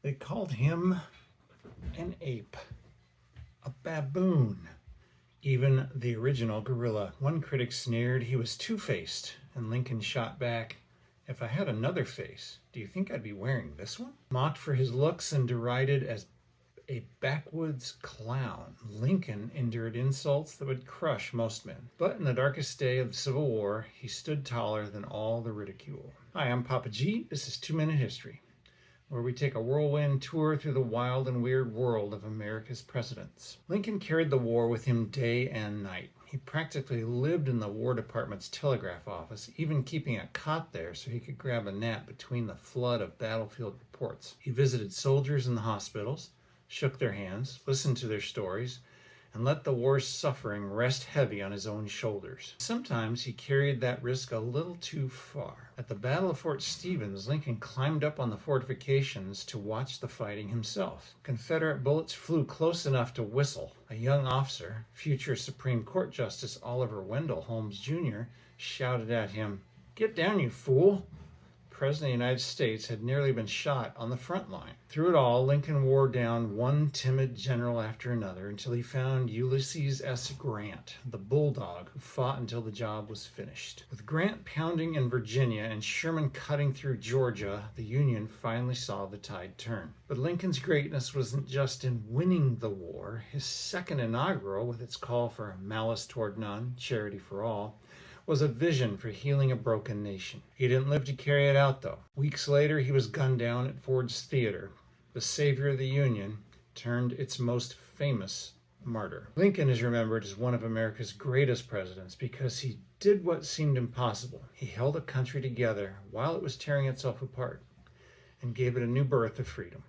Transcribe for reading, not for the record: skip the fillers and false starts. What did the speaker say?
They called him an ape, a baboon, even the original gorilla. One critic sneered he was two-faced, and Lincoln shot back, "If I had another face, do you think I'd be wearing this one?" Mocked for his looks and derided as a backwoods clown, Lincoln endured insults that would crush most men. But in the darkest day of the Civil War, he stood taller than all the ridicule. Hi, I'm Papa G. This is 2 Minute History, where we take a whirlwind tour through the wild and weird world of America's presidents. Lincoln carried the war with him day and night. He practically lived in the War Department's telegraph office, even keeping a cot there so he could grab a nap between the flood of battlefield reports. He visited soldiers in the hospitals, shook their hands, listened to their stories, and let the war's suffering rest heavy on his own shoulders. Sometimes he carried that risk a little too far. At the Battle of Fort Stevens, Lincoln climbed up on the fortifications to watch the fighting himself. Confederate bullets flew close enough to whistle. A young officer, future Supreme Court Justice Oliver Wendell Holmes Jr., shouted at him, "Get down, you fool!" The President of the United States had nearly been shot on the front line. Through it all, Lincoln wore down one timid general after another until he found Ulysses S. Grant, the bulldog who fought until the job was finished. With Grant pounding in Virginia and Sherman cutting through Georgia, the Union finally saw the tide turn. But Lincoln's greatness wasn't just in winning the war. His second inaugural, with its call for malice toward none, charity for all, was a vision for healing a broken nation. He didn't live to carry it out, though. Weeks later, he was gunned down at Ford's Theater, the savior of the Union, turned its most famous martyr. Lincoln is remembered as one of America's greatest presidents because he did what seemed impossible. He held a country together while it was tearing itself apart and gave it a new birth of freedom.